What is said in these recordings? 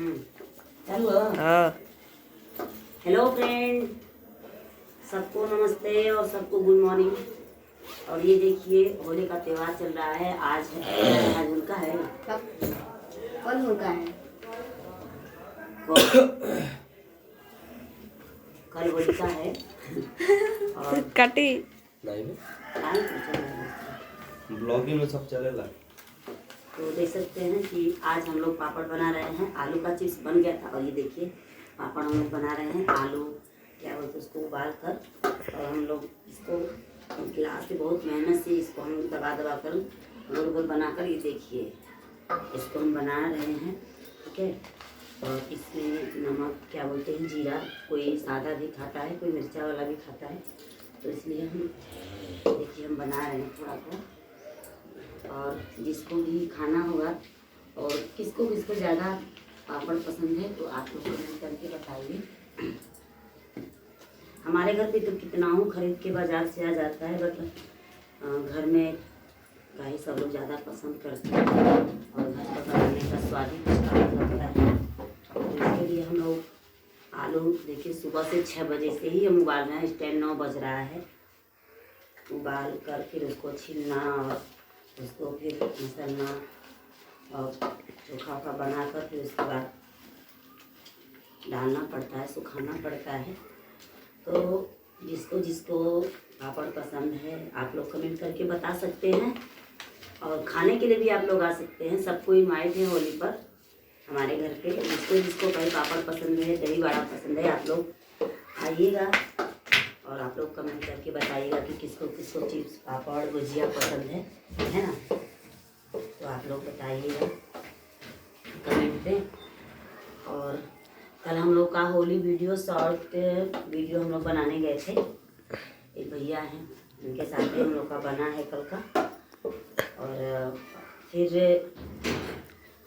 चालू है। Hello friend, सबको नमस्ते और सबको गुड मॉर्निंग। और ये देखिए होली का त्योहार चल रहा है। आज होलिका है, कल होलिका है, कल होलिका है। और काटी ब्लॉगिंग में सब चलेगा। तो देख सकते हैं कि आज हम लोग पापड़ बना रहे हैं। आलू का चिप्स बन गया था और ये देखिए पापड़ हम लोग बना रहे हैं। आलू क्या बोलते हैं उसको उबाल कर, और हम लोग इसको गिलास से बहुत मेहनत से इसको हम दबा दबा कर गोल गोल बनाकर, ये देखिए इसको हम बना रहे हैं। ठीक है, और इसमें नमक क्या बोलते हैं जीरा, कोई सादा भी खाता है, कोई मिर्चा वाला भी खाता है, तो इसलिए हम देखिए हम बना रहे हैं थोड़ा थोड़ा। और जिसको भी खाना होगा और किसको किसको ज़्यादा पापड़ पसंद है तो आप लोग कमेंट करके बताइए। हमारे घर पे तो कितना हूँ खरीद के बाज़ार से आ जाता है, बट घर में का ही सब लोग ज़्यादा पसंद करते हैं और घर का बनाने का स्वाद ही कुछ अलग लगता है। तो इसके लिए हम लोग आलू देखिए सुबह से 6 बजे से ही हम उबाल रहे हैं। इस टाइम 9 बज रहा है। उबाल कर फिर उसको छीलना और उसको फिर मसलना और चोखा का बनाकर फिर उसके बाद डालना पड़ता है, सुखाना पड़ता है। तो जिसको जिसको पापड़ पसंद है आप लोग कमेंट करके बता सकते हैं, और खाने के लिए भी आप लोग आ सकते हैं। सबको इनवाइट है होली पर हमारे घर पे। जिसको जिसको कहीं पापड़ पसंद है, दही बड़ा पसंद है, आप लोग आइएगा और आप लोग कमेंट करके बताइएगा कि किसको किसको चिप्स पापड़ भुजिया पसंद है ना। तो आप लोग बताइएगा कमेंट में। और कल हम लोग का होली वीडियो शॉर्ट वीडियो हम लोग बनाने गए थे। एक भैया हैं उनके साथ ही हम लोग का बना है कल का। और फिर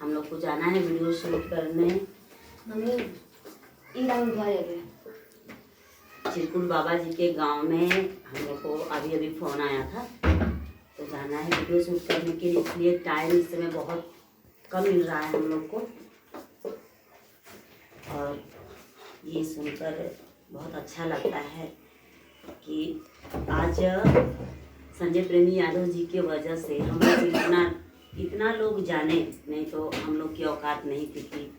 हम लोग को जाना है वीडियो शूट करने। चिरकुट बाबा जी के गांव में हम लोग को अभी अभी फ़ोन आया था, तो जाना है वीडियो शूट करने के लिए। इसलिए टाइम इस समय बहुत कम मिल रहा है हम लोग को। और ये सुनकर बहुत अच्छा लगता है कि आज संजय प्रेमी यादव जी के वजह से हम लोग इतना लोग जाने, नहीं तो हम लोग की औकात नहीं थी कि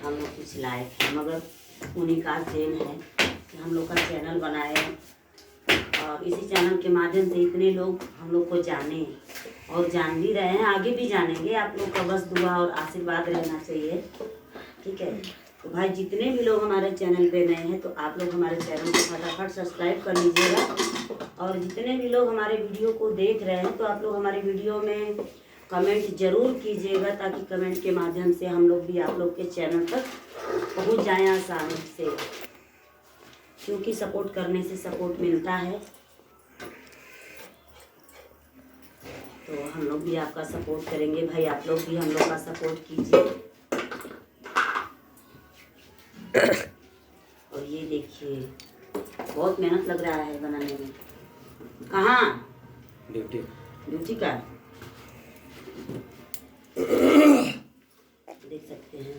हम लोग कुछ लायक हैं, मगर उन्हीं का देन है कि हम लोग का चैनल बनाए और इसी चैनल के माध्यम से इतने लोग हम लोग को जाने और जान भी रहे हैं, आगे भी जानेंगे। आप लोग का बस दुआ और आशीर्वाद रहना चाहिए। ठीक है, तो भाई जितने भी लोग हमारे चैनल पे नए हैं तो आप लोग हमारे चैनल को फटाफट सब्सक्राइब कर लीजिएगा। और जितने भी लोग हमारे वीडियो को देख रहे हैं तो आप लोग हमारे वीडियो में कमेंट जरूर कीजिएगा, ताकि कमेंट के माध्यम से हम लोग भी आप लोग के चैनल तक पहुंच जाएं आसानी से, क्योंकि सपोर्ट करने से सपोर्ट मिलता है। तो हम लोग भी आपका सपोर्ट करेंगे भाई, आप लोग भी हम लोग का सपोर्ट कीजिए। और ये देखिए बहुत मेहनत लग रहा है बनाने में। कहाँ ड्यूटी का देख सकते हैं।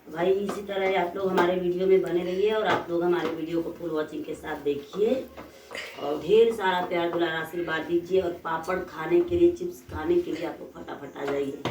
भाई इसी तरह आप लोग हमारे वीडियो में बने रहिए और आप लोग हमारे वीडियो को फुल वॉचिंग के साथ देखिए और ढेर सारा प्यार दुलार आशीर्वाद दीजिए। और पापड़ खाने के लिए, चिप्स खाने के लिए आप लोग फटाफट आ जाइए।